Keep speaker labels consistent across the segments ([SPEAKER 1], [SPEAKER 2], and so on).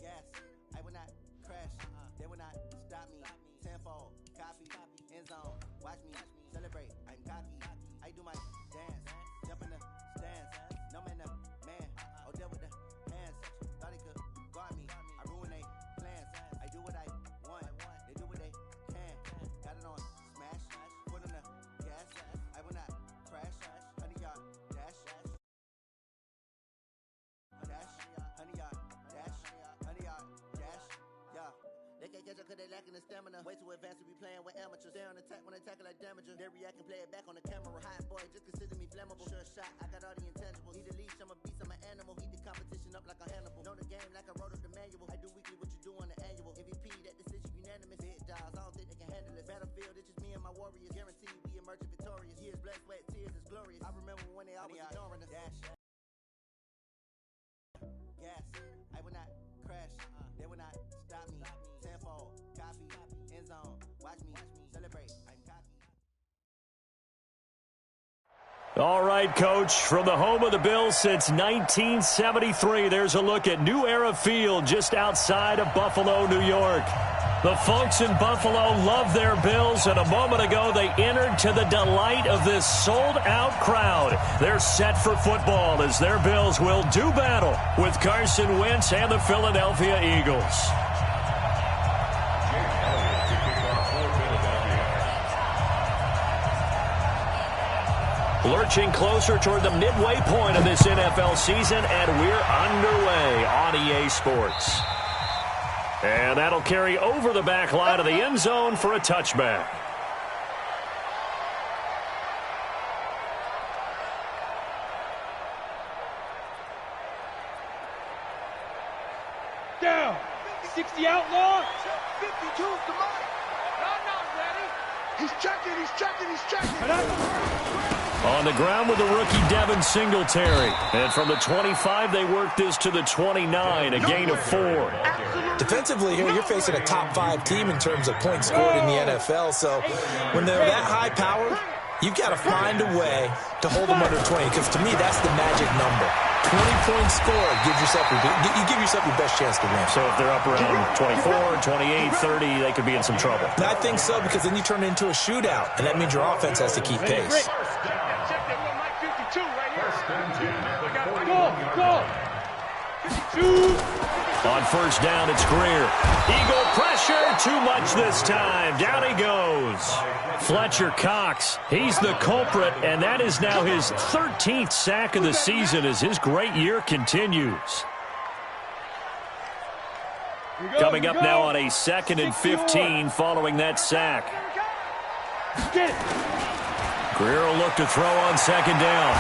[SPEAKER 1] gas. I will not crash. They will not stop me. Tenfold, copy, end zone. Watch me celebrate. I'm cocky. I do my dance. Jump in the stands. No man, the man. Oh, deal with the hands. Thought he could guard me. I ruin they plans. I do what I want. They do what they can. Got it on smash. Put on the gas. I will not crash. 100-yard dash. Dash. 100-yard dash. 100-yard dash. Yeah. They can't catch up cause they lacking the stamina. Way too advanced to be playing with amateurs. Stay on attack when they tackle like damager. They react and play it back on the camera. Hot boy, just consider me flammable. Sure shot, I got all the intangibles. Need a leash, I'm a beast, I'm an animal. Heat the competition up like a Hannibal. Know the game like I wrote up the manual. I do weekly what you do on the annual. MVP, that decision unanimous. Big dogs, I don't think they can handle it. Battlefield, it's just me and my warriors. Guaranteed we emerge victorious. Years, blood, sweat, tears, it's glorious. I remember when they always ignoring us. Dash. Gas, I will not crash. They will not stop me. Tenfold, copy, end zone. Watch me celebrate. I'm cocky.
[SPEAKER 2] All right, Coach, from the home of the Bills since 1973, there's a look at New Era Field just outside of Buffalo, New York. The folks in Buffalo love their Bills, and a moment ago they entered to the delight of this sold-out crowd. They're set for football as their Bills will do battle with Carson Wentz and the Philadelphia Eagles. Lurching closer toward the midway point of this NFL season, and we're underway on EA Sports. And that'll carry over the back line of the end zone for a touchback.
[SPEAKER 3] Down. 60 outlaw. 52 to Mike. Not ready. He's checking.
[SPEAKER 2] On the ground with the rookie Devin Singletary. And from the 25, they work this to the 29, a gain of 4.
[SPEAKER 4] Defensively here, you're facing a top-5 team in terms of points scored in the NFL. So when they're that high-powered, you've got to find a way to hold them under 20. Because to me, that's the magic number. 20 points scored, you give yourself your best chance to win.
[SPEAKER 2] So if they're up around 24, 28, 30, they could be in some trouble.
[SPEAKER 4] I think so, because then you turn it into a shootout, and that means your offense has to keep pace.
[SPEAKER 2] On first down, it's Greer. Eagle pressure, too much this time. Down he goes. Fletcher Cox, he's the culprit, and that is now his 13th sack of the season as his great year continues. Coming up now on a 2nd and 15 following that sack. Greer will look to throw on 2nd down.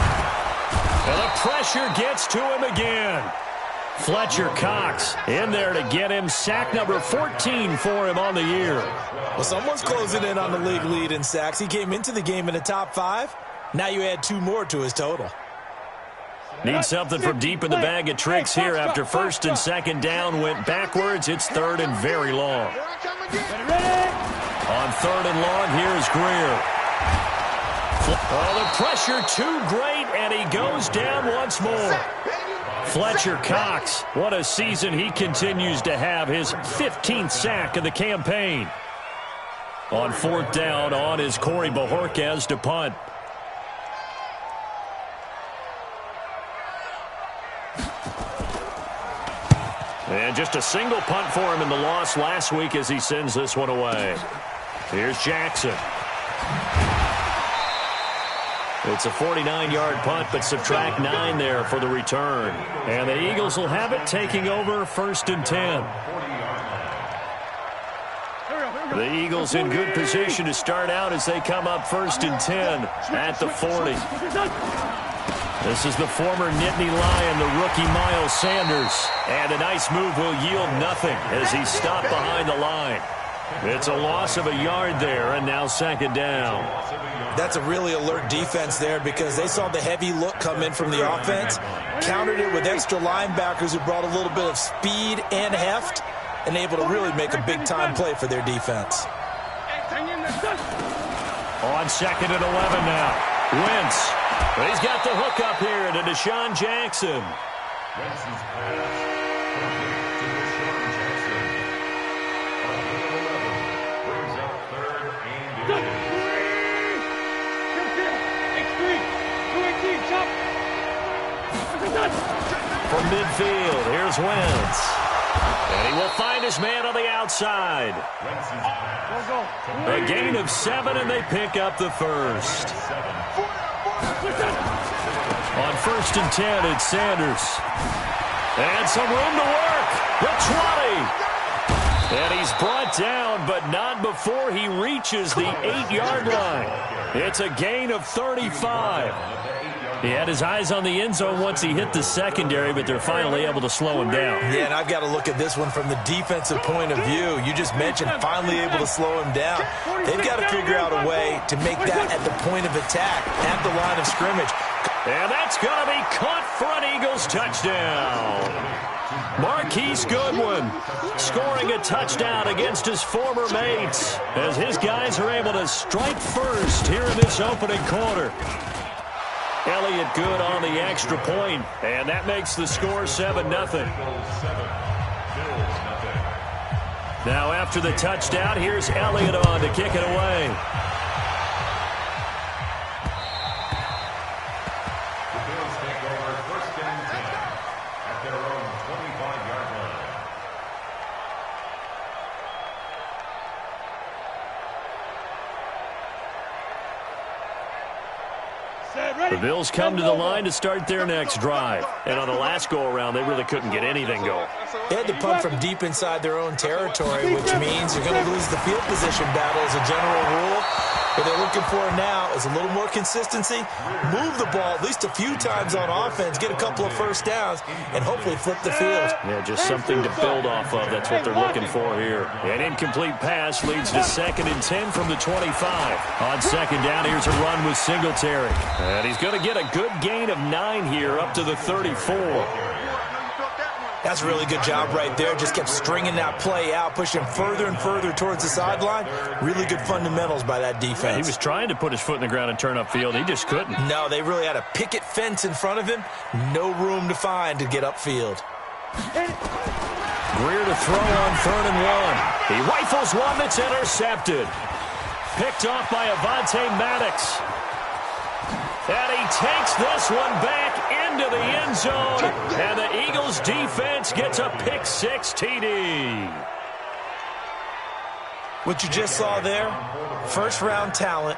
[SPEAKER 2] And the pressure gets to him again. Fletcher Cox in there to get him sack number 14 for him on the year.
[SPEAKER 4] Well, someone's closing in on the league lead in sacks. He came into the game in the top 5. Now you add 2 more to his total.
[SPEAKER 2] Need something from deep in the bag of tricks here after 1st and 2nd down went backwards. It's 3rd and very long. On 3rd and long, here's Greer. Oh, the pressure too great, and he goes down once more. Fletcher Cox, what a season he continues to have, his 15th sack of the campaign. On 4th down, on is Corey Bojorquez to punt. And just a single punt for him in the loss last week as he sends this one away. Here's Jackson. It's a 49-yard punt, but subtract 9 there for the return. And the Eagles will have it taking over 1st and 10. The Eagles in good position to start out as they come up 1st and 10 at the 40. This is the former Nittany Lion, the rookie Miles Sanders. And a nice move will yield nothing as he's stopped behind the line. It's a loss of a yard there, and now 2nd down.
[SPEAKER 4] That's a really alert defense there because they saw the heavy look come in from the offense, countered it with extra linebackers who brought a little bit of speed and heft, and able to really make a big-time play for their defense.
[SPEAKER 2] On 2nd and 11 now. Wentz. He's got the hook up here to Deshaun Jackson. from midfield. Here's Wentz. And he will find his man on the outside. A gain of 7, and they pick up the first. On 1st and 10, it's Sanders. And some room to work. The 20. And he's brought down, but not before he reaches the 8-yard line. It's a gain of 35. He had his eyes on the end zone once he hit the secondary, but they're finally able to slow him down.
[SPEAKER 4] Yeah, and I've got to look at this one from the defensive point of view. You just mentioned finally able to slow him down. They've got to figure out a way to make that at the point of attack, at the line of scrimmage.
[SPEAKER 2] And that's going to be caught for an Eagles touchdown. Marquise Goodwin scoring a touchdown against his former mates as his guys are able to strike first here in this opening quarter. Elliott good on the extra point, and that makes the score 7-0. Now after the touchdown, here's Elliott on to kick it away.
[SPEAKER 5] The Bills take over 1st and 10 at their own 25-yard line.
[SPEAKER 2] The Bills come to the line to start their next drive. And on the last go-around, they really couldn't get anything going.
[SPEAKER 4] They had to punt from deep inside their own territory, which means you're going to lose the field position battle as a general rule. What they're looking for now is a little more consistency, move the ball at least a few times on offense, get a couple of first downs, and hopefully flip the field.
[SPEAKER 2] Yeah, just something to build off of. That's what they're looking for here. An incomplete pass leads to 2nd and 10 from the 25. On 2nd down, here's a run with Singletary. And he's going to get a good gain of 9 here up to the 34.
[SPEAKER 4] That's a really good job right there. Just kept stringing that play out, pushing further and further towards the sideline. Really good fundamentals by that defense.
[SPEAKER 2] He was trying to put his foot in the ground and turn upfield. He just couldn't.
[SPEAKER 4] No, they really had a picket fence in front of him. No room to find to get upfield.
[SPEAKER 2] Greer to throw on 3rd and 1. He rifles one that's intercepted. Picked off by Avonte Maddox. And he takes this one back into the end zone. And the Eagles defense gets a pick-6 TD.
[SPEAKER 4] What you just saw there, first-round talent,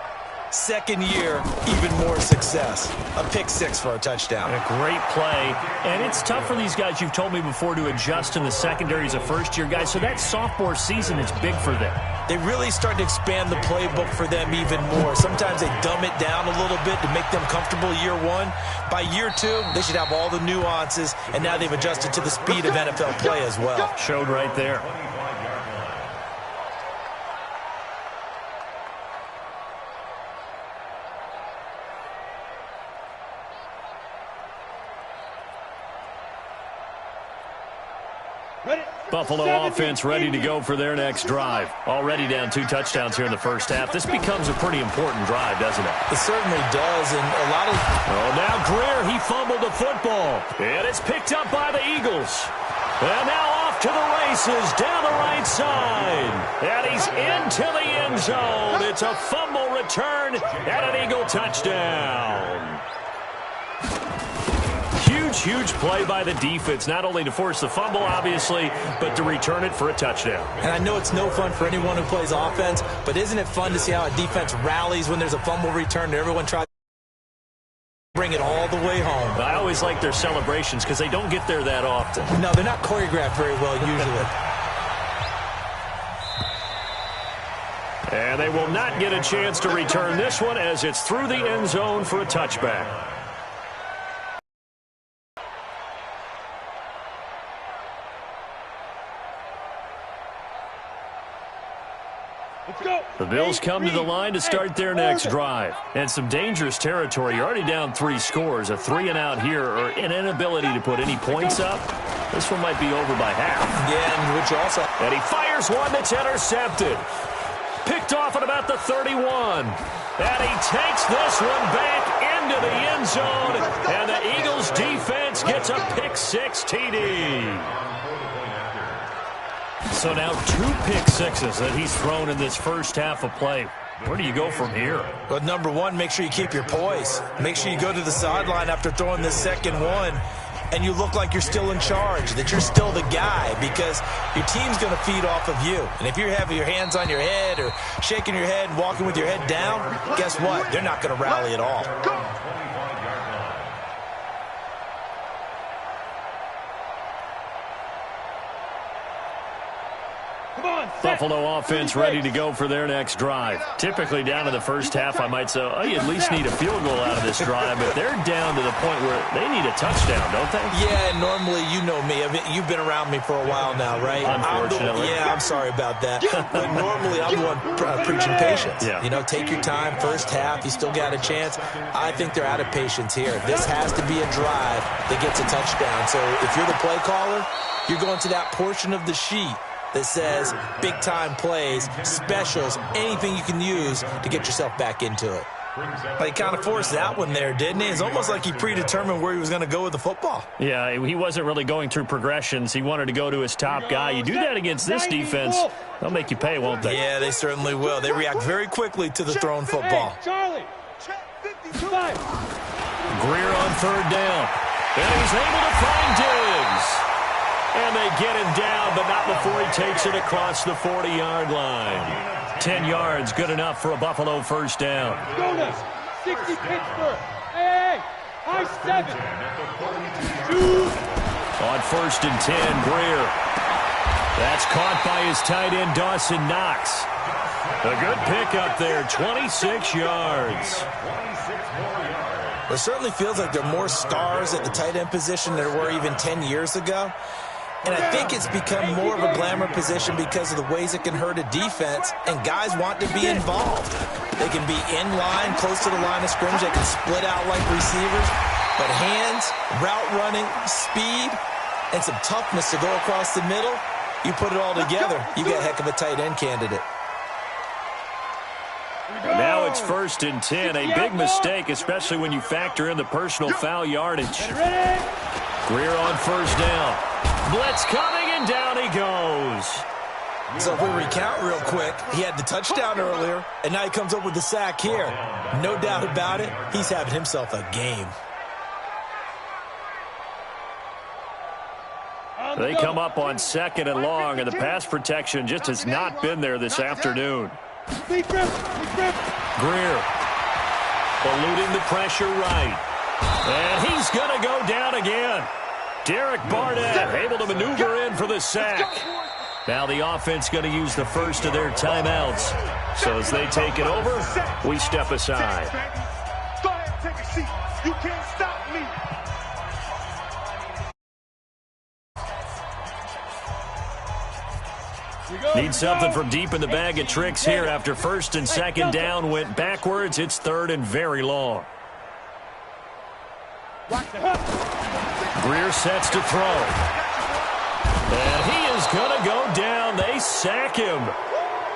[SPEAKER 4] 2nd year, even more success. A pick-6 for a touchdown.
[SPEAKER 2] A great play. And it's tough for these guys, you've told me before, to adjust in the secondary as a first-year guy. So that sophomore season is big for them.
[SPEAKER 4] They really start to expand the playbook for them even more. Sometimes they dumb it down a little bit to make them comfortable year 1. By year 2, they should have all the nuances, and now they've adjusted to the speed of NFL play as well.
[SPEAKER 2] Showed right there. Buffalo offense ready to go for their next drive. Already down 2 touchdowns here in the first half. This becomes a pretty important drive, doesn't it?
[SPEAKER 4] It certainly does, and a lot of...
[SPEAKER 2] Oh, now Greer, he fumbled the football. And it's picked up by the Eagles. And now off to the races down the right side. And he's into the end zone. It's a fumble return and an Eagle touchdown. Huge play by the defense, not only to force the fumble, obviously, but to return it for a touchdown.
[SPEAKER 4] And I know it's no fun for anyone who plays offense, but isn't it fun to see how a defense rallies when there's a fumble return and everyone tries to bring it all the way home?
[SPEAKER 2] I always like their celebrations because they don't get there that often.
[SPEAKER 4] No, they're not choreographed very well usually.
[SPEAKER 2] And they will not get a chance to return this one as it's through the end zone for a touchback. The Bills come to the line to start their next drive. And some dangerous territory. You're already down 3 scores. A 3-and-out here, or an inability to put any points up. This one might be over by half.
[SPEAKER 4] Yeah, which also...
[SPEAKER 2] And he fires one that's intercepted. Picked off at about the 31. And he takes this one back into the end zone. And the Eagles defense gets a pick-6 TD. So now 2 pick-6s that he's thrown in this first half of play. Where do you go from here?
[SPEAKER 4] Well, number 1, make sure you keep your poise. Make sure you go to the sideline after throwing this second one. and you look like you're still in charge, that you're still the guy, because your team's going to feed off of you. And if you're having your hands on your head or shaking your head, walking with your head down, guess what? They're not going to rally at all.
[SPEAKER 2] Buffalo offense ready to go for their next drive. Typically down to the first half, I might say, oh, you at least need a field goal out of this drive, but they're down to the point where they need a touchdown, don't they?
[SPEAKER 4] Yeah, and normally, you know me. I mean, you've been around me for a while now, right?
[SPEAKER 2] Unfortunately.
[SPEAKER 4] I'm sorry about that. But normally, I'm the one preaching patience.
[SPEAKER 2] Yeah.
[SPEAKER 4] You know, take your time. First half, you still got a chance. I think they're out of patience here. This has to be a drive that gets a touchdown. So if you're the play caller, you're going to that portion of the sheet that says big-time plays, specials, anything you can use to get yourself back into it. But he kind of forced that one there, didn't he? It's almost like he predetermined where he was going to go with the football.
[SPEAKER 2] Yeah, he wasn't really going through progressions. He wanted to go to his top guy. You do that against this defense, they'll make you pay, won't they?
[SPEAKER 4] Yeah, they certainly will. They react very quickly to the thrown football.
[SPEAKER 3] Charlie, check 55.
[SPEAKER 2] Greer on third down. And he's able to find Diggs. And they get him down, but not before he takes it across the 40-yard line. 10 yards, good enough for a Buffalo first down.
[SPEAKER 3] Jonas, 60 Pittsburgh. Hey, high 7.
[SPEAKER 2] On first and 10, Greer. That's caught by his tight end, Dawson Knox. A good pickup there, 26 yards.
[SPEAKER 4] It certainly feels like there are more stars at the tight end position than there were even 10 years ago. And I think it's become more of a glamour position because of the ways it can hurt a defense, and guys want to be involved. They can be in line, close to the line of scrimmage. They can split out like receivers. But hands, route running, speed, and some toughness to go across the middle, you put it all together, you got a heck of a tight end candidate.
[SPEAKER 2] Now it's first and 10. A big mistake, especially when you factor in the personal foul yardage. Greer on first down. Blitz coming, and down he goes.
[SPEAKER 4] So if we recount real quick, he had the touchdown earlier, and now he comes up with the sack here. No doubt about it, he's having himself a game.
[SPEAKER 2] They come up on second and long, and the pass protection just has not been there this afternoon.
[SPEAKER 3] Greer.
[SPEAKER 2] Greer eluding the pressure right. And he's going to go down again. Derek Barnett able to maneuver in for the sack. Now the offense going to use the first of their timeouts. So as they take it over, we step aside.
[SPEAKER 3] Go ahead, take a seat. You can't stop me.
[SPEAKER 2] Need something from deep in the bag of tricks here after first and second down went backwards. It's third and very long. Greer sets to throw. And he is going to go down. They sack him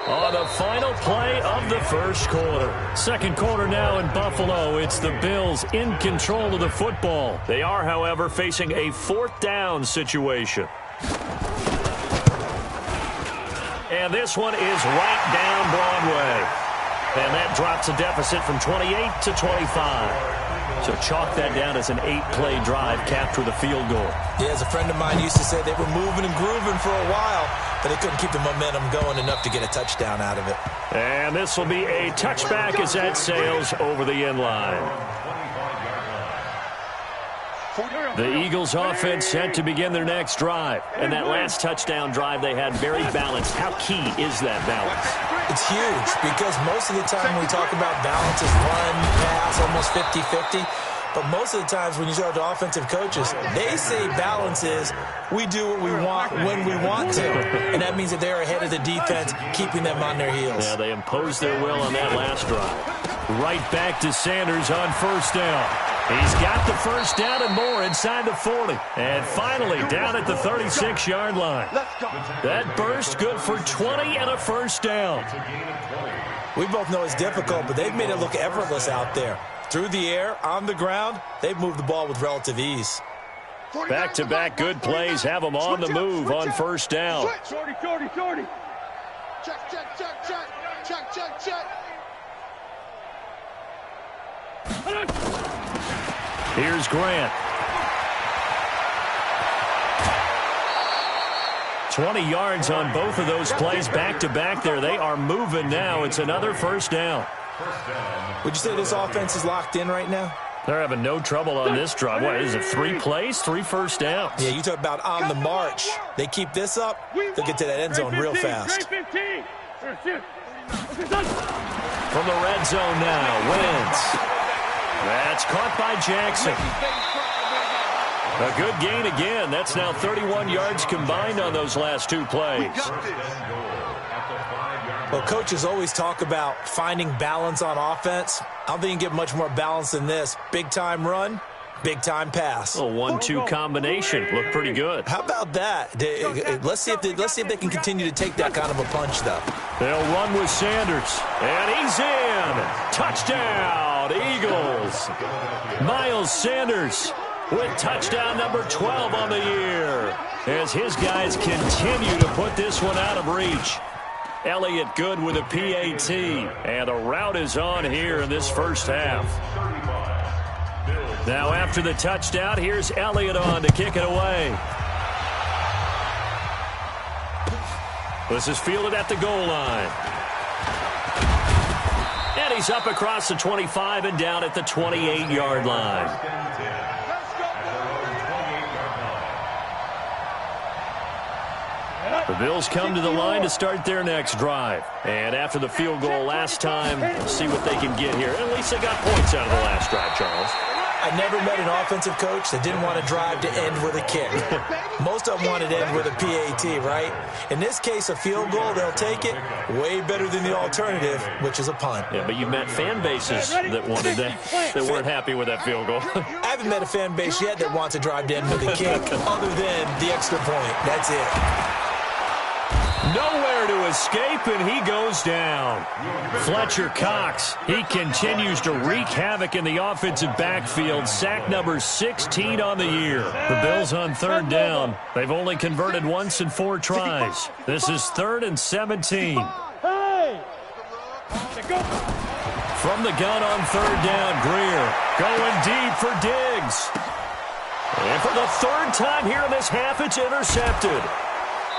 [SPEAKER 2] on the final play of the first quarter. Second quarter now in Buffalo. It's the Bills in control of the football. They are, however, facing a fourth down situation. And this one is right down Broadway. And that drops a deficit from 28 to 25. So chalk that down as an 8-play drive capped with a field goal.
[SPEAKER 4] Yeah, as a friend of mine used to say, they were moving and grooving for a while, but they couldn't keep the momentum going enough to get a touchdown out of it.
[SPEAKER 2] And this will be a touchback as that sails over the end line. The Eagles offense set to begin their next drive. And that last touchdown drive they had very balanced. How key is that balance?
[SPEAKER 4] It's huge because most of the time we talk about balance is run, pass, almost 50-50. But most of the times when you talk to offensive coaches, they say balance is we do what we want when we want to. And that means that they're ahead of the defense, keeping them on their heels.
[SPEAKER 2] Yeah, they imposed their will on that last drive. Right back to Sanders on first down. He's got the first down and more inside the 40. And finally down at the 36-yard line. That burst good for 20 and a first down.
[SPEAKER 4] We both know it's difficult, but they've made it look effortless out there. Through the air, on the ground, they've moved the ball with relative ease.
[SPEAKER 2] Back-to-back good plays have them on the move on first down.
[SPEAKER 3] Shorty. Check.
[SPEAKER 2] Here's Grant. 20 yards on both of those plays back-to-back there. They are moving now. It's another first down.
[SPEAKER 4] Would you say this offense is locked in right now?
[SPEAKER 2] They're having no trouble on this drive. What is it, 3 plays, 3 first downs?
[SPEAKER 4] Yeah, you talk about on the march. They keep this up, they'll get to that end zone real fast.
[SPEAKER 2] From the red zone now, Wentz. That's caught by Jackson. A good gain again. That's now 31 yards combined on those last 2 plays.
[SPEAKER 4] Well, coaches always talk about finding balance on offense. I don't think you can get much more balance than this. Big-time run, big-time pass.
[SPEAKER 2] A 1-2 combination. Looked pretty good.
[SPEAKER 4] How about that? Let's see if they can continue to take that kind of a punch, though.
[SPEAKER 2] They'll run with Sanders. And he's in. Touchdown, Eagles. Miles Sanders with touchdown number 12 on the year, as his guys continue to put this one out of reach. Elliott good with a PAT, and the route is on here in this first half. Now after the touchdown, here's Elliott on to kick it away. This is fielded at the goal line. And he's up across the 25 and down at the 28-yard line. The Bills come to the line to start their next drive. And after the field goal last time, see what they can get here. At least they got points out of the last drive, Charles.
[SPEAKER 4] I never met an offensive coach that didn't want to drive to end with a kick. Most of them wanted to end with a PAT, right? In this case, a field goal, they'll take it. Way better than the alternative, which is a punt.
[SPEAKER 2] Yeah, but you've met fan bases that wanted that weren't happy with that field goal.
[SPEAKER 4] I haven't met a fan base yet that wants to drive to end with a kick other than the extra point. That's it.
[SPEAKER 2] Nowhere to escape, and he goes down. Fletcher Cox, he continues to wreak havoc in the offensive backfield. Sack number 16 on the year. The Bills on third down. They've only converted once in 4 tries. This is 3rd and 17. From the gun on third down, Greer going deep for Diggs. And for the 3rd time here in this half, it's intercepted.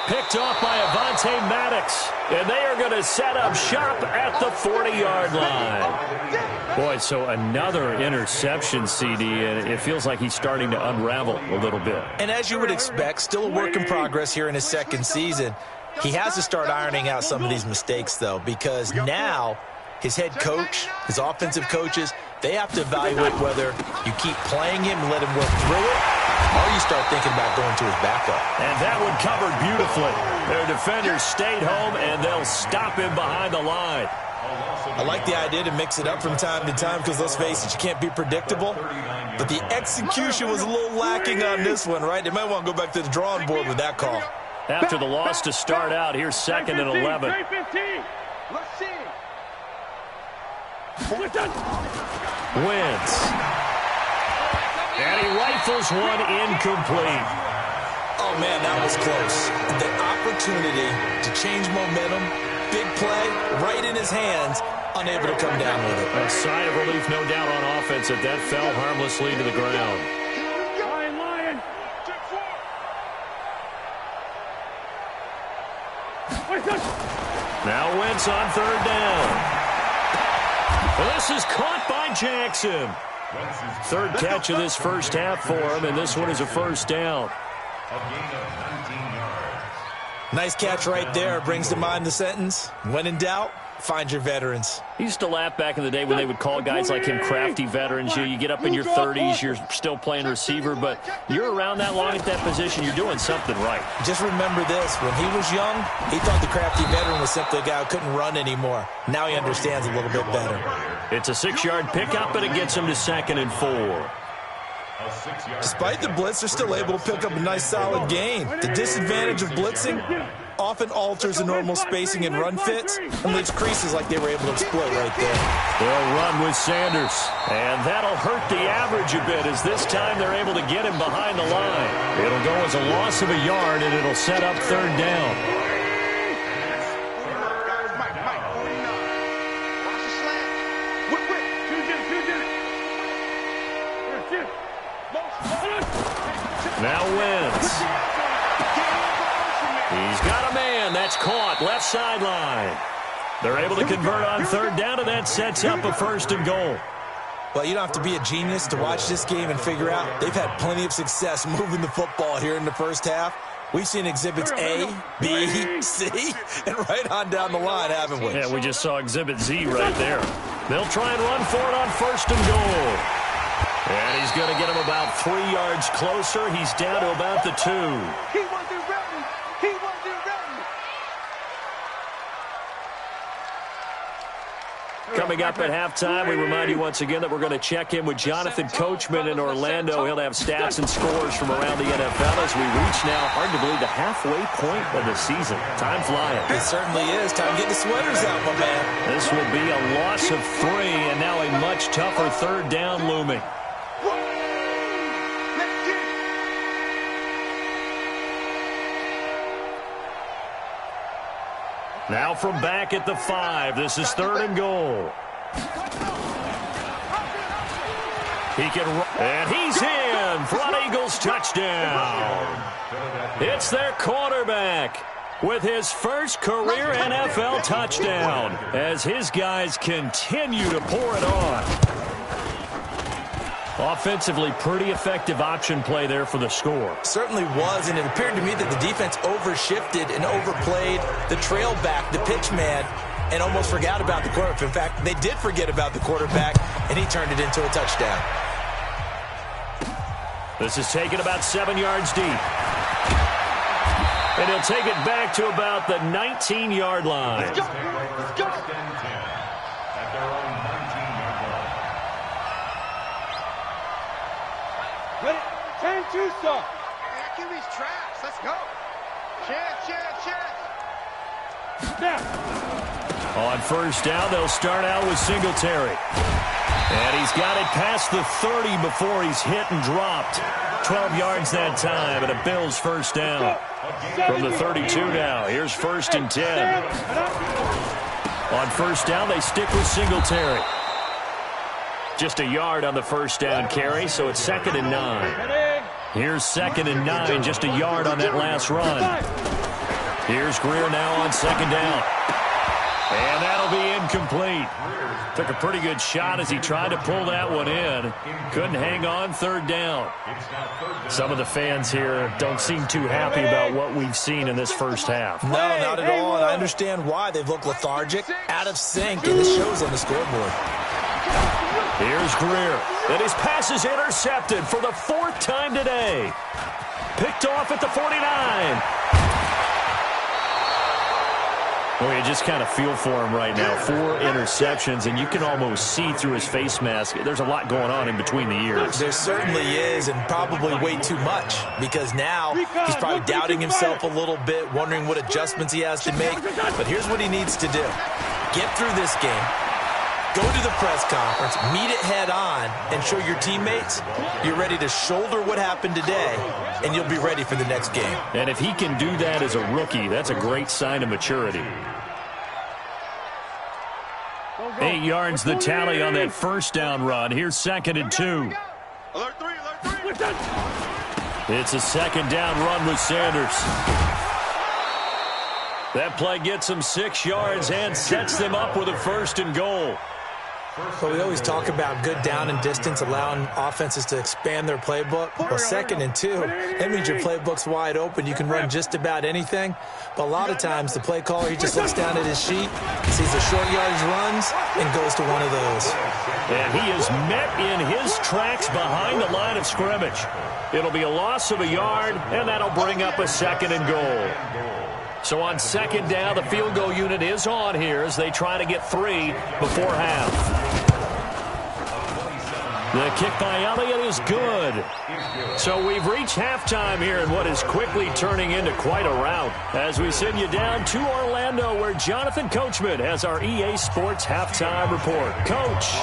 [SPEAKER 2] Picked off by Avonte Maddox, and they are going to set up shop at the 40-yard line. Boy, so another interception, CD, and it feels like he's starting to unravel a little bit.
[SPEAKER 4] And as you would expect, still a work in progress here in his 2nd season. He has to start ironing out some of these mistakes, though, because now his head coach, his offensive coaches, they have to evaluate whether you keep playing him and let him work through it, or you start thinking about going to his backup.
[SPEAKER 2] And that one covered beautifully. Their defenders stayed home, and they'll stop him behind the line.
[SPEAKER 4] I like the idea to mix it up from time to time because, let's face it, you can't be predictable. But the execution was a little lacking on this one, right? They might want to go back to the drawing board with that call.
[SPEAKER 2] After the loss to start out, here's 2nd and 11. Wentz. And he rifles one incomplete.
[SPEAKER 4] Oh, man, that was close. The opportunity to change momentum, big play, right in his hands, unable to come down with it.
[SPEAKER 2] A sigh of relief, no doubt, on offense that fell harmlessly to the ground.
[SPEAKER 3] Lion.
[SPEAKER 2] Now Wentz on third down. Well, this is caught by Jackson. 3rd catch of this first half for him, and this one is a first down.
[SPEAKER 5] A gain of 19 yards.
[SPEAKER 4] Nice catch right there. Brings to mind the sentence, when in doubt, find your veterans.
[SPEAKER 2] He used to laugh back in the day when they would call guys like him crafty veterans. You get up in your 30s, you're still playing receiver, but you're around that long at that position, you're doing something right.
[SPEAKER 4] Just remember this. When he was young, he thought the crafty veteran was simply a guy who couldn't run anymore. Now he understands a little bit better.
[SPEAKER 2] It's a 6-yard pickup, and it gets him to 2nd and 4.
[SPEAKER 4] Despite the blitz, they're still able to pick up a nice solid gain. The disadvantage of blitzing often alters the normal spacing and run fits and leaves creases like they were able to exploit right there.
[SPEAKER 2] They'll run with Sanders, and that'll hurt the average a bit as this time they're able to get him behind the line. It'll go as a loss of a yard, and it'll set up 3rd down. Now Wentz. He's got a man. That's caught. Left sideline. They're able to convert on third down, and that sets up a 1st and goal.
[SPEAKER 4] Well, you don't have to be a genius to watch this game and figure out they've had plenty of success moving the football here in the first half. We've seen exhibits A, B, C, and right on down the line, haven't we?
[SPEAKER 2] Yeah, we just saw exhibit Z right there. They'll try and run for it on 1st and goal. And he's going to get him about 3 yards closer. He's down to about the 2.
[SPEAKER 3] He wasn't ready. He wasn't ready.
[SPEAKER 2] Coming up at halftime, we remind you once again that we're going to check in with Jonathan Coachman in Orlando. He'll have stats and scores from around the NFL as we reach now, hard to believe, the halfway point of the season. Time flying.
[SPEAKER 4] It certainly is. Time to get the sweaters out, my man.
[SPEAKER 2] This will be a loss of 3, and now a much tougher 3rd down looming. Now from back at the 5, this is 3rd and goal. He can run, and he's in. Front Eagles touchdown. It's their quarterback with his first career NFL touchdown as his guys continue to pour it on. Offensively, pretty effective option play there for the score.
[SPEAKER 4] Certainly was, and it appeared to me that the defense overshifted and overplayed the trail back, the pitch man, and almost forgot about the quarterback. In fact, they did forget about the quarterback, and he turned it into a touchdown.
[SPEAKER 2] This is taken about 7 yards deep. And he'll take it back to about the 19-yard line.
[SPEAKER 3] Let's go. Let's go.
[SPEAKER 5] At their own 19-yard line.
[SPEAKER 3] Ready? 10 2 stop.
[SPEAKER 6] That QB's trash. Let's go. Chance.
[SPEAKER 3] Snap.
[SPEAKER 2] On 1st down, they'll start out with Singletary. And he's got it past the 30 before he's hit and dropped. 12 yards that time, and a Bills 1st down. From the 32 now, here's 1st and 10. On 1st down, they stick with Singletary. Just a yard on the 1st down carry, so it's 2nd and 9. Here's 2nd and 9, just a yard on that last run. Here's Greer now on 2nd down. And that'll be incomplete. Took a pretty good shot as he tried to pull that one in. Couldn't hang on 3rd down. Some of the fans here don't seem too happy about what we've seen in this first half.
[SPEAKER 4] No, not at all, and I understand why. They've looked lethargic, out of sync, and this shows on the scoreboard.
[SPEAKER 2] Here's Greer, and his pass is intercepted for the 4th time today. Picked off at the 49. Well, you just kind of feel for him right now. 4 interceptions, and you can almost see through his face mask. There's a lot going on in between the ears.
[SPEAKER 4] There certainly is, and probably way too much, because now he's probably doubting himself a little bit, wondering what adjustments he has to make. But here's what he needs to do. Get through this game. Go to the press conference, meet it head on, and show your teammates you're ready to shoulder what happened today, and you'll be ready for the next game.
[SPEAKER 2] And if he can do that as a rookie, that's a great sign of maturity. 8 yards the tally on that 1st down run. Here's 2nd and 2.
[SPEAKER 6] Alert 3.
[SPEAKER 2] It's a 2nd down run with Sanders. That play gets them 6 yards and sets them up with a 1st and goal.
[SPEAKER 4] Well, we always talk about good down and distance, allowing offenses to expand their playbook. Well, 2nd and 2, that means your playbook's wide open. You can run just about anything. But a lot of times, the play caller, he just looks down at his sheet, sees the short yardage runs, and goes to one of those.
[SPEAKER 2] And he is met in his tracks behind the line of scrimmage. It'll be a loss of a yard, and that'll bring up a 2nd and goal. So on 2nd down, the field goal unit is on here as they try to get 3 before half. The kick by Elliott is good. So we've reached halftime here in what is quickly turning into quite a rout as we send you down to Orlando where Jonathan Coachman has our EA Sports halftime report. Coach.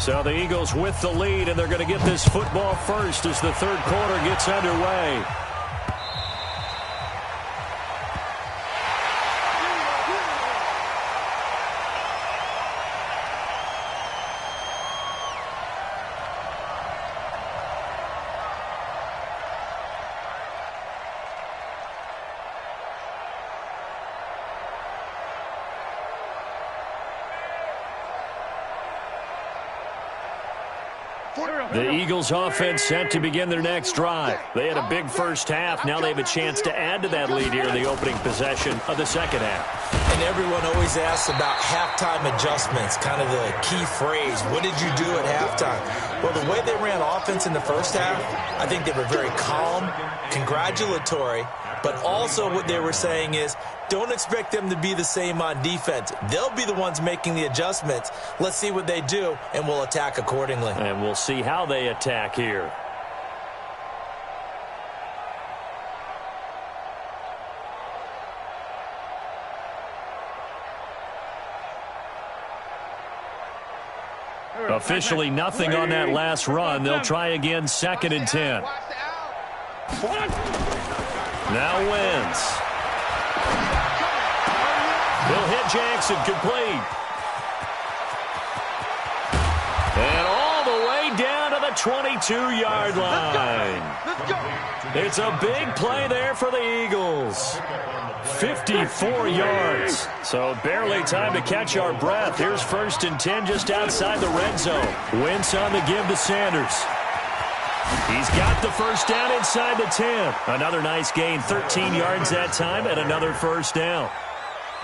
[SPEAKER 2] So the Eagles with the lead, and they're going to get this football first as the third quarter gets underway. The Eagles offense set to begin their next drive. They had a big first half. Now they have a chance to add to that lead here in the opening possession of the second half.
[SPEAKER 4] And everyone always asks about halftime adjustments, kind of the key phrase. What did you do at halftime? Well, the way they ran offense in the first half, I think they were very calm, congratulatory, but also what they were saying is, don't expect them to be the same on defense. They'll be the ones making the adjustments. Let's see what they do, and we'll attack accordingly.
[SPEAKER 2] And we'll see how they attack here. Officially nothing on that last run. They'll try again, 2nd and 10. Now wins. He'll hit Jackson, complete. And all the way down to the 22-yard line. It's a big play there for the Eagles. 54 yards. So barely time to catch our breath. Here's 1st and 10 just outside the red zone. Wentz on the give to Sanders. He's got the first down inside the 10. Another nice gain, 13 yards that time, and another first down.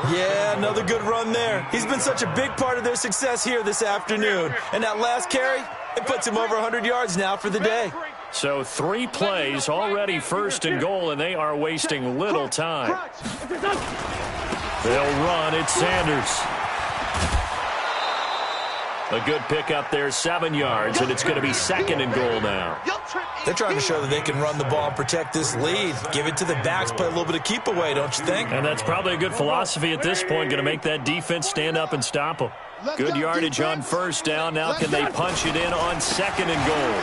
[SPEAKER 4] Yeah, another good run there. He's been such a big part of their success here this afternoon. And that last carry, it puts him over 100 yards now for the day.
[SPEAKER 2] So 3 plays, already 1st and goal, and they are wasting little time. They'll run. It's Sanders. A good pickup there, 7 yards, and it's going to be 2nd and goal now.
[SPEAKER 4] They're trying to show that they can run the ball and protect this lead. Give it to the backs, play a little bit of keep away, don't you think?
[SPEAKER 2] And that's probably a good philosophy at this point, going to make that defense stand up and stop them. Good yardage on 1st down. Now can they punch it in on 2nd and goal?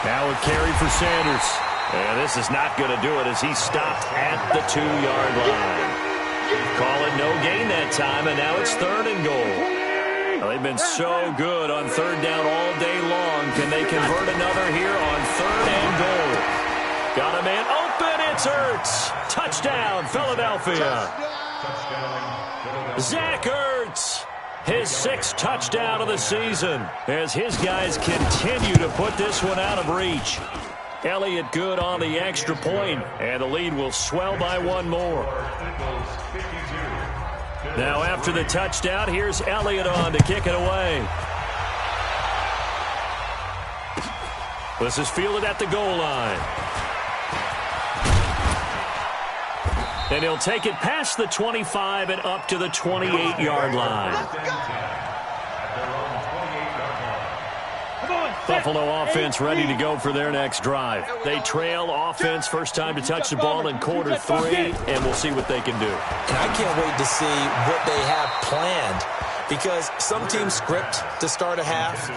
[SPEAKER 2] Now a carry for Sanders. And this is not going to do it as he stopped at the 2-yard line. Call it no gain that time, and now it's 3rd and goal. Well, they've been so good on 3rd down all day long. Can they convert another here on 3rd and goal? Got a man open. It's Ertz. Touchdown, Philadelphia. Zach Ertz. His 6th touchdown of the season as his guys continue to put this one out of reach. Elliott good on the extra point, and the lead will swell by 1 more. Now after the touchdown, here's Elliott on to kick it away. This is fielded at the goal line. And he'll take it past the 25 and up to the 28-yard line. Buffalo offense ready to go for their next drive. They trail offense, first time to touch the ball in quarter 3, and we'll see what they can do.
[SPEAKER 4] And I can't wait to see what they have planned, because some teams script to start a half.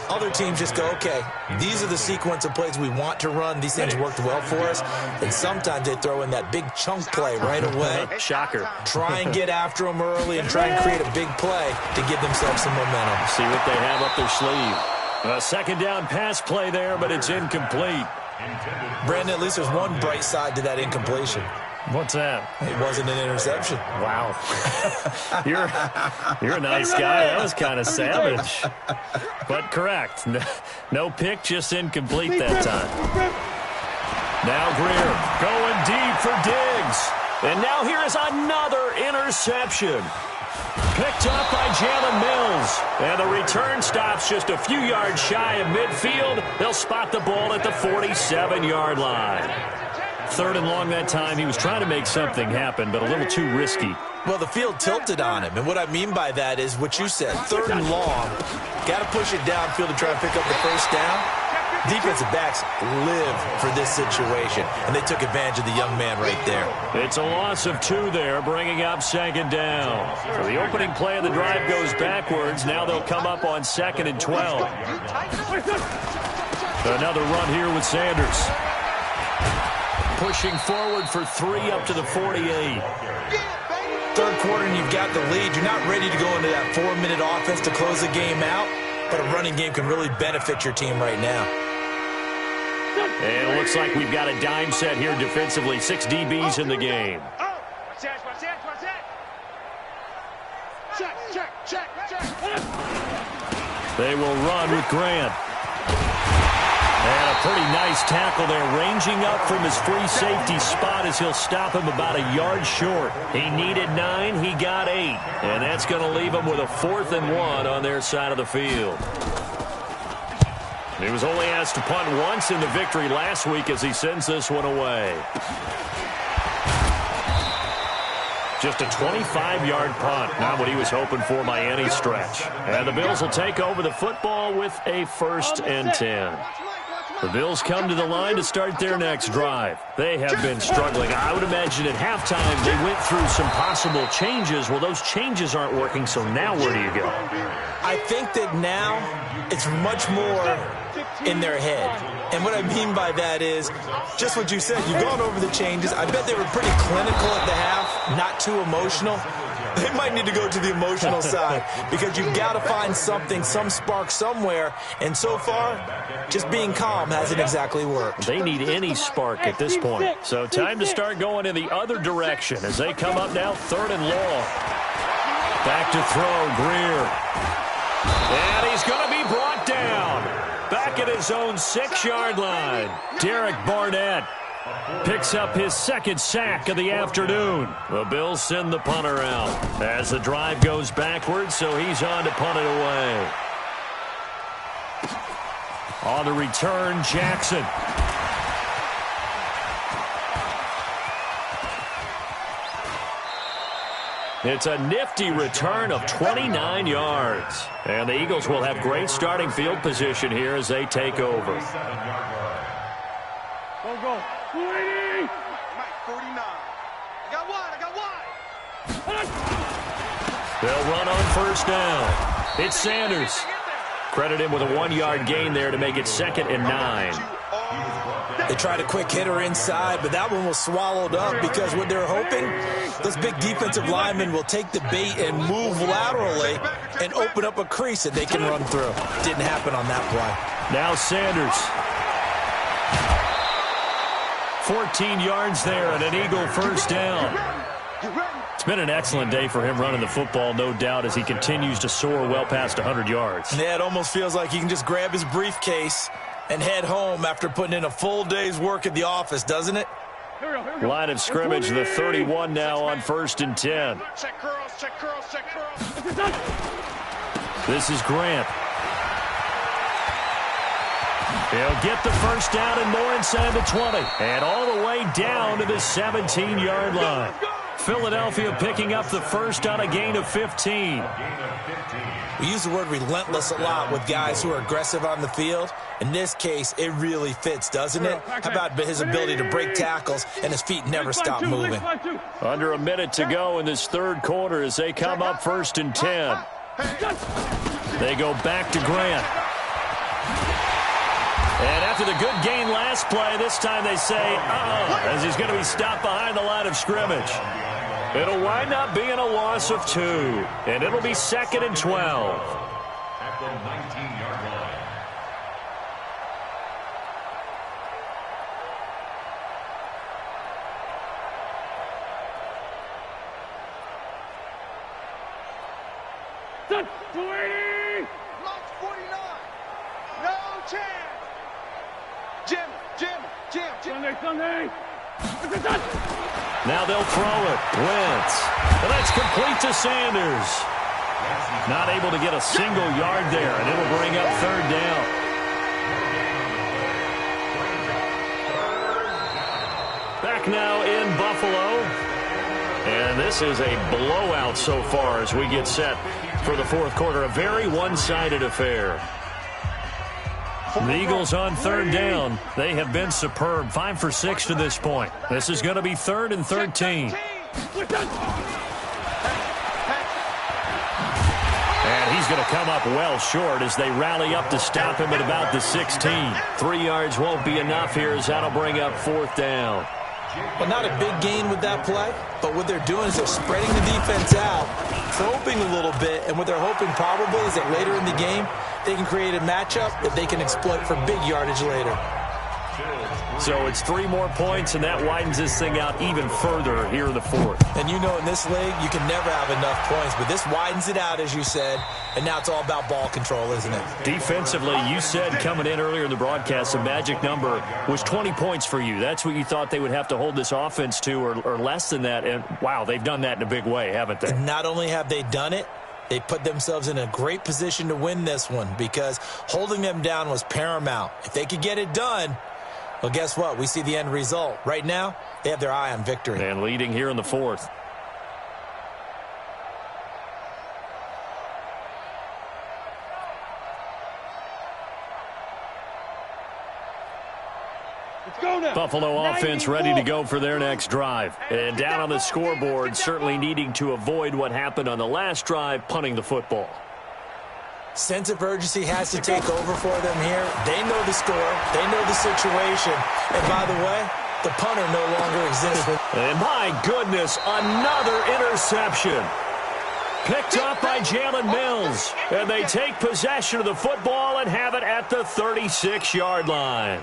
[SPEAKER 4] Other teams just go, okay, these are the sequence of plays we want to run. These things worked well for us. And sometimes they throw in that big chunk play right away.
[SPEAKER 2] Shocker.
[SPEAKER 4] Try and get after them early and try and create a big play to give themselves some momentum.
[SPEAKER 2] See what they have up their sleeve. A 2nd down pass play there, but it's incomplete.
[SPEAKER 4] Brandon, at least there's one bright side to that incompletion.
[SPEAKER 2] What's that?
[SPEAKER 4] It wasn't an interception.
[SPEAKER 2] Wow. You're a nice guy. That was kind of savage. But correct. No pick, just incomplete that time. Now Greer going deep for Diggs. And now here is another interception. Picked up by Jalen Mills. And the return stops just a few yards shy of midfield. They'll spot the ball at the 47-yard line. 3rd and long that time. He was trying to make something happen, but a little too risky.
[SPEAKER 4] Well, the field tilted on him. And what I mean by that is what you said. 3rd and long. Got to push it downfield to try and pick up the first down. Defensive backs live for this situation, and they took advantage of the young man right there.
[SPEAKER 2] It's a loss of 2 there, bringing up 2nd down. So the opening play of the drive goes backwards. Now they'll come up on 2nd and 12. Another run here with Sanders. Pushing forward for 3 up to the 48.
[SPEAKER 4] Third quarter and you've got the lead. You're not ready to go into that 4-minute offense to close the game out, but a running game can really benefit your team right now.
[SPEAKER 2] And it looks like we've got a dime set here defensively. 6 DBs in the game.
[SPEAKER 6] What's that? Check.
[SPEAKER 2] They will run with Grant. And a pretty nice tackle there, ranging up from his free safety spot as he'll stop him about a yard short. He needed 9, he got 8. And that's going to leave him with a 4th and 1 on their side of the field. He was only asked to punt once in the victory last week as he sends this one away. Just a 25-yard punt. Not what he was hoping for by any stretch. And the Bills will take over the football with a 1st and 10. The Bills come to the line to start their next drive. They have been struggling. I would imagine at halftime they went through some possible changes. Well, those changes aren't working, so now where do you go?
[SPEAKER 4] I think that now it's much more in their head. And what I mean by that is just what you said. You've gone over the changes. I bet they were pretty clinical at the half, not too emotional. They might need to go to the emotional side because you've got to find something, some spark somewhere. And so far, just being calm hasn't exactly worked.
[SPEAKER 2] They need any spark at this point. So time to start going in the other direction as they come up now 3rd and long. Back to throw, Greer. And he's going to be brought down. Back at his own 6-yard line. Derek Barnett picks up his 2nd sack of the afternoon. The Bills send the punter out as the drive goes backwards, so he's on to punt it away. On the return, Jackson. It's a nifty return of 29 yards. And the Eagles will have great starting field position here as they take over.
[SPEAKER 3] Go. 280.
[SPEAKER 6] Mike, 49. I got one.
[SPEAKER 2] They'll run on 1st down. It's Sanders. Credit him with a 1-yard gain there to make it 2nd and 9.
[SPEAKER 4] They tried a quick hitter inside, but that one was swallowed up because what they're hoping, those big defensive linemen will take the bait and move laterally and open up a crease that they can run through. Didn't happen on that play.
[SPEAKER 2] Now Sanders. 14 yards there and an Eagle 1st down. It's been an excellent day for him running the football, no doubt, as he continues to soar well past 100 yards.
[SPEAKER 4] Yeah, it almost feels like he can just grab his briefcase and head home after putting in a full day's work at the office, doesn't it?
[SPEAKER 2] Line of scrimmage, the 31 now on 1st and 10.
[SPEAKER 6] Check curls.
[SPEAKER 2] This is Grant. He'll get the 1st down and more inside the 20. And all the way down to the 17-yard line. Philadelphia picking up the 1st on a gain of 15.
[SPEAKER 4] We use the word relentless a lot with guys who are aggressive on the field. In this case, it really fits, doesn't it? How about his ability to break tackles and his feet never stop moving?
[SPEAKER 2] Under a minute to go in this 3rd quarter as they come up 1st and 10. They go back to Grant. And after the good gain last play, this time they say, as he's going to be stopped behind the line of scrimmage. It'll wind up being a loss of 2, and it'll be 2nd and 12.
[SPEAKER 5] At the 19-yard line.
[SPEAKER 3] Set. 280.
[SPEAKER 6] Mike, 49. No chance. Jim.
[SPEAKER 3] Sunday.
[SPEAKER 2] Now they'll throw it. Wentz. And that's complete to Sanders. Not able to get a single yard there, and it'll bring up 3rd down. Back now in Buffalo. And this is a blowout so far as we get set for the 4th quarter. A very one-sided affair. The Eagles on third down. They have been superb. 5 for 6 to this point. This is going to be 3rd and 13. And he's going to come up well short as they rally up to stop him at about the 16. 3 yards won't be enough here as that'll bring up 4th down.
[SPEAKER 4] Well, not a big gain with that play, but what they're doing is they're spreading the defense out, probing a little bit, and what they're hoping probably is that later in the game, they can create a matchup that they can exploit for big yardage later.
[SPEAKER 2] So it's 3 more points, and that widens this thing out even further here in the 4th.
[SPEAKER 4] And you know in this league, you can never have enough points, but this widens it out, as you said, and now it's all about ball control, isn't it?
[SPEAKER 2] Defensively, you said coming in earlier in the broadcast, the magic number was 20 points for you. That's what you thought they would have to hold this offense to, or less than that, and wow, they've done that in a big way, haven't they?
[SPEAKER 4] And not only have they done it, they put themselves in a great position to win this one because holding them down was paramount. If they could get it done, well, guess what? We see the end result. Right now, they have their eye on victory.
[SPEAKER 2] And leading here in the 4th. Buffalo offense ready to go for their next drive. And down on the scoreboard, certainly needing to avoid what happened on the last drive, punting the football.
[SPEAKER 4] Sense of urgency has to take over for them here. They know the score. They know the situation. And by the way, the punter no longer exists.
[SPEAKER 2] And my goodness, another interception. Picked up by Jalen Mills. And they take possession of the football and have it at the 36-yard line.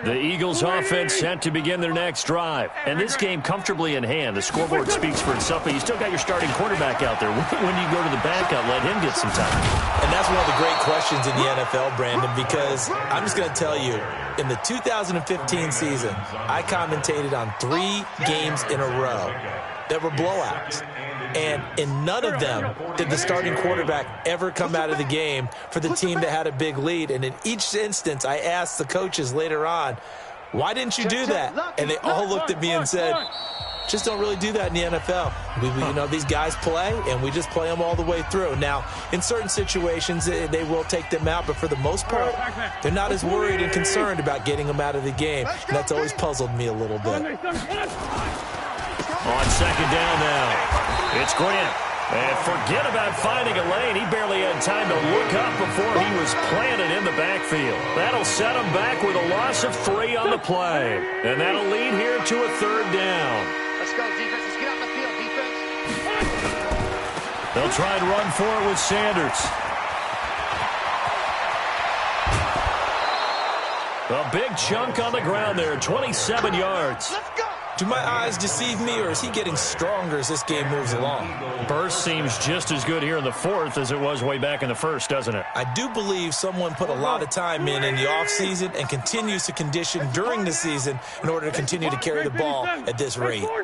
[SPEAKER 2] The Eagles offense set to begin their next drive. And this game comfortably in hand. The scoreboard speaks for itself, but you still got your starting quarterback out there. When you go to the backup, let him get some time.
[SPEAKER 4] And that's one of the great questions in the NFL, Brandon, because I'm just going to tell you, in the 2015 season, I commentated on 3 games in a row that were blowouts. And in none of them did the starting quarterback ever come out of the game for the team that had a big lead. And in each instance, I asked the coaches later on, why didn't you do that? And they all looked at me and said, just don't really do that in the NFL. You know, these guys play, and we just play them all the way through. Now, in certain situations, they will take them out, but for the most part, they're not as worried and concerned about getting them out of the game. And that's always puzzled me a little bit.
[SPEAKER 2] On second down now, it's Grant. And forget about finding a lane. He barely had time to look up before he was planted in the backfield. That'll set him back with a loss of 3 on the play. And that'll lead here to a 3rd down.
[SPEAKER 6] Let's go, defense. Let's get out the field, defense.
[SPEAKER 2] They'll try and run for it with Sanders. A big chunk on the ground there, 27 yards.
[SPEAKER 6] Let's go.
[SPEAKER 4] Do my eyes deceive me, or is he getting stronger as this game moves along?
[SPEAKER 2] Burst seems just as good here in the 4th as it was way back in the 1st, doesn't it?
[SPEAKER 4] I do believe someone put a lot of time in the offseason and continues to condition during the season in order to continue to carry the ball at this rate.
[SPEAKER 2] On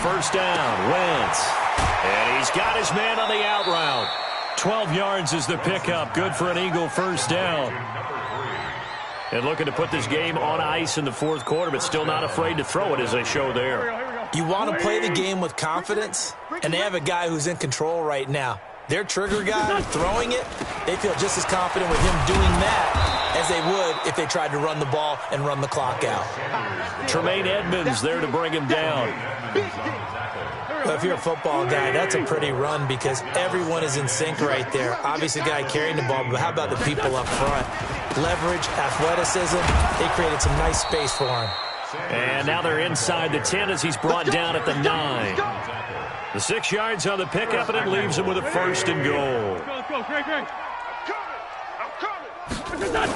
[SPEAKER 2] first down, Wentz. And he's got his man on the out route. 12 yards is the pickup. Good for an Eagle first down. And looking to put this game on ice in the 4th quarter, but still not afraid to throw it as they show there.
[SPEAKER 4] You want to play the game with confidence, and they have a guy who's in control right now. Their trigger guy throwing it, they feel just as confident with him doing that as they would if they tried to run the ball and run the clock out.
[SPEAKER 2] Tremaine Edmonds there to bring him down.
[SPEAKER 4] Well, if you're a football guy, that's a pretty run because everyone is in sync right there. Obviously, the guy carrying the ball, but how about the people up front? Leverage, athleticism, they created some nice space for him.
[SPEAKER 2] And now they're inside the 10 as he's brought down at the 9. The 6 yards on the pickup, and it leaves him with a 1st and goal.
[SPEAKER 3] Let's go, Craig. I'm coming.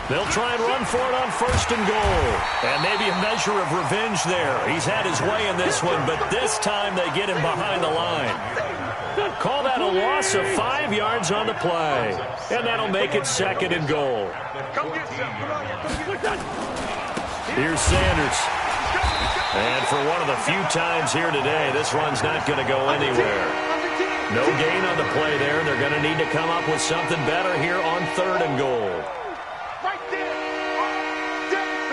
[SPEAKER 2] They'll try and run for it on 1st and goal. And maybe a measure of revenge there. He's had his way in this one, but this time they get him behind the line. Call that a loss of 5 yards on the play. And that'll make it 2nd and goal. Here's Sanders. And for one of the few times here today, this run's not going to go anywhere. No gain on the play there. They're going to need to come up with something better here on 3rd and goal.
[SPEAKER 3] Right there. Did it,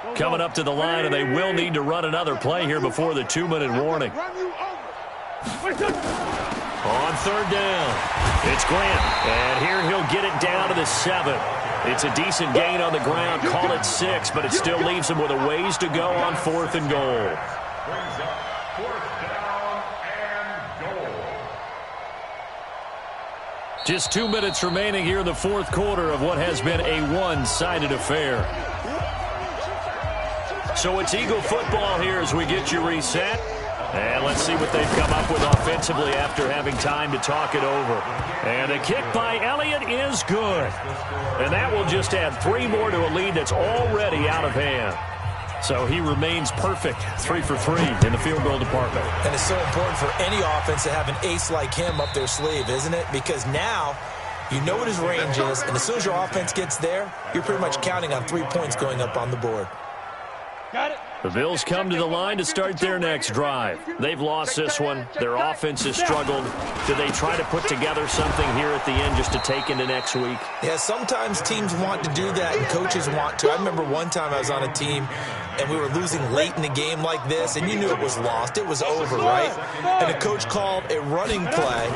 [SPEAKER 3] baby.
[SPEAKER 2] Coming up to the line, and they will need to run another play here before the 2-minute warning.
[SPEAKER 3] Run you over.
[SPEAKER 2] On 3rd down, it's Grant, and here he'll get it down to the 7. It's a decent gain on the ground, call it 6, but it still leaves him with a ways to go on 4th and goal.
[SPEAKER 5] Brings up 4th down and goal.
[SPEAKER 2] Just 2 minutes remaining here in the 4th quarter of what has been a one-sided affair. So it's Eagle football here as we get you reset. And let's see what they've come up with offensively after having time to talk it over. And a kick by Elliott is good. And that will just add 3 more to a lead that's already out of hand. So he remains perfect, 3 for 3 in the field goal department.
[SPEAKER 4] And it's so important for any offense to have an ace like him up their sleeve, isn't it? Because now you know what his range is, and as soon as your offense gets there, you're pretty much counting on 3 points going up on the board.
[SPEAKER 3] Got it.
[SPEAKER 2] The Bills come to the line to start their next drive. They've lost this one. Their offense has struggled. Do they try to put together something here at the end just to take into next week?
[SPEAKER 4] Yeah, sometimes teams want to do that and coaches want to. I remember one time I was on a team and we were losing late in the game like this, and you knew it was lost. It was over, right? And the coach called a running play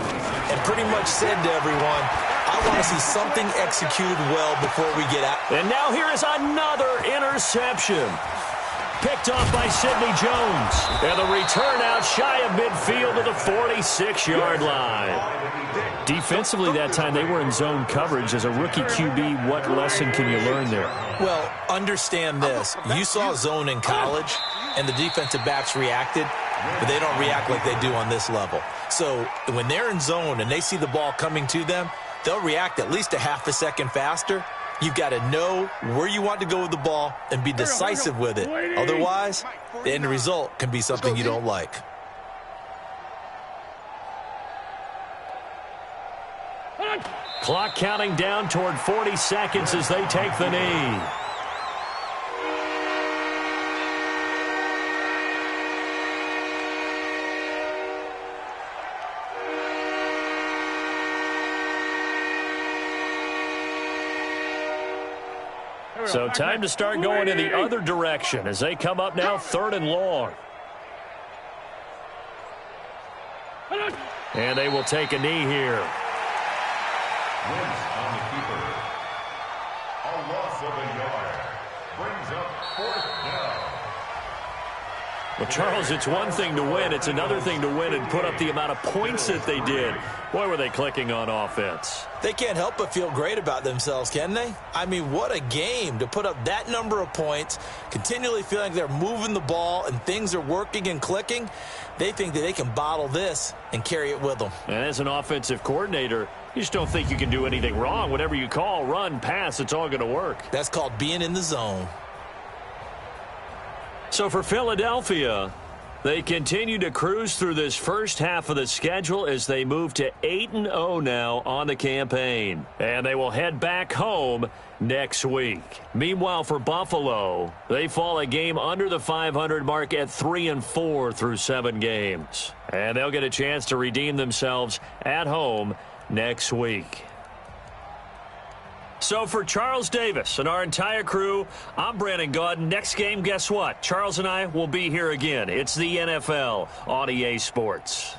[SPEAKER 4] and pretty much said to everyone, I want to see something executed well before we get out.
[SPEAKER 2] And now here is another interception. Picked off by Sidney Jones. And the return out shy of midfield to the 46-yard line. Defensively that time, they were in zone coverage. As a rookie QB, what lesson can you learn there?
[SPEAKER 4] Well, understand this. You saw zone in college, and the defensive backs reacted, but they don't react like they do on this level. So when they're in zone and they see the ball coming to them, they'll react at least a half a second faster. You've got to know where you want to go with the ball and be decisive with it. Otherwise, the end result can be something you don't like.
[SPEAKER 2] Clock counting down toward 40 seconds as they take the knee. So time to start going in the other direction as they come up now 3rd and long. And they will take a knee here.
[SPEAKER 5] Wins on the keeper. A loss of a yard. Brings up 4th down.
[SPEAKER 2] Well, Charles, it's one thing to win. It's another thing to win and put up the amount of points that they did. Boy, were they clicking on offense.
[SPEAKER 4] They can't help but feel great about themselves, can they? I mean, what a game to put up that number of points, continually feeling they're moving the ball and things are working and clicking. They think that they can bottle this and carry it with them.
[SPEAKER 2] And as an offensive coordinator, you just don't think you can do anything wrong. Whatever you call, run, pass, it's all going to work.
[SPEAKER 4] That's called being in the zone.
[SPEAKER 2] So for Philadelphia, they continue to cruise through this first half of the schedule as they move to 8-0 now on the campaign. And they will head back home next week. Meanwhile, for Buffalo, they fall a game under the 500 mark at 3-4 through 7 games. And they'll get a chance to redeem themselves at home next week. So for Charles Davis and our entire crew, I'm Brandon Gaudin. Next game, guess what? Charles and I will be here again. It's the NFL on EA Sports.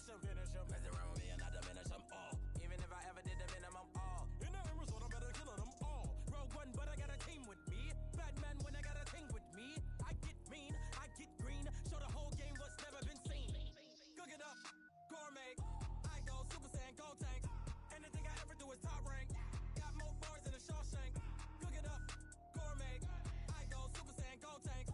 [SPEAKER 7] him. Mess around with me and I diminish them all. Even if I ever did the minimum all. In the Arizona, better kill them all. Rogue One, but I got a team with me. Batman when I got a thing with me. I get mean, I get green. Show the whole game what's never been seen. Cook it up, gourmet. I go Super Saiyan, go tank. Anything I ever do is top rank. Got more bars than a Shawshank. Cook it up, gourmet. I go Super Saiyan, go tank.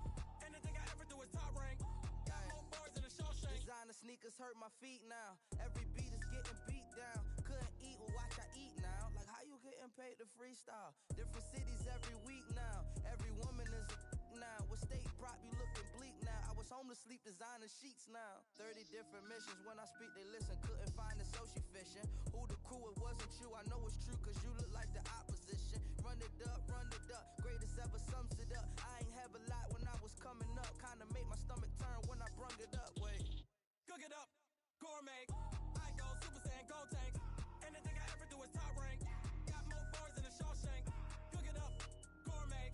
[SPEAKER 7] Anything I ever do is top rank. Got more bars than a Shawshank.
[SPEAKER 8] Designer sneakers hurt my feet now. Every beat is getting beat down. Couldn't eat, well watch I eat now. Like how you getting paid to freestyle? Different cities every week now. Every woman is a now. With state prop, you looking bleak now. I was home to sleep, designer sheets now. 30 different missions. When I speak, they listen. Couldn't find the social fishing. Who the crew, it wasn't you. I know it's true, cause you look like the opposition. Run it up, greatest ever sums it up. I ain't have a lot when I was coming up. Kinda made my stomach turn when I brung it up. Wait.
[SPEAKER 7] Cook it up, gourmet. I go Super Saiyan, go tank. Anything I ever do is top rank. Got more bars than a Shawshank. Cook it up, gourmet.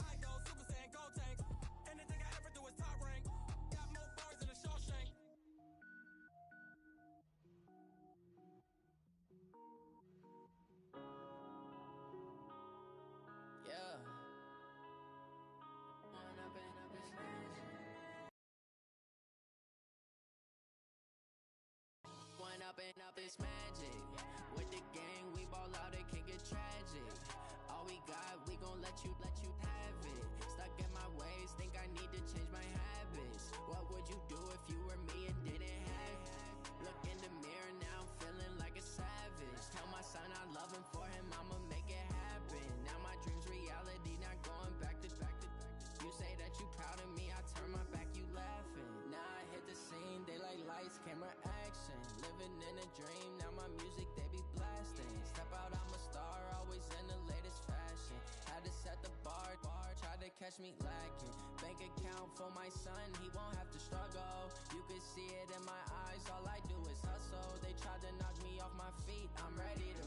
[SPEAKER 7] I go Super Saiyan, go tank. Anything I ever do is top rank. Got more bars than a Shawshank.
[SPEAKER 8] Yeah.
[SPEAKER 9] One up and up is magic. With the gang, we ball out, it can get tragic. All we got, we gon' let you have it. Stuck in my ways, think I need to change my habits. What would you do if you were me and didn't have it? Look in the mirror, now I'm feeling like a savage. Tell my son I love him, for him I'ma make it happen. Now my dream's reality, not going back to. You say that you proud of me, I turn my back, you laughing. Now I hit the scene, they like lights, camera, action. Living in a dream, now my music, they be blasting. Step out, I'm a star, always in the latest fashion. Had to set the bar, try to catch me lacking. Bank account for my son, he won't have to struggle. You can see it in my eyes, all I do is hustle. They tried to knock me off my feet, I'm ready to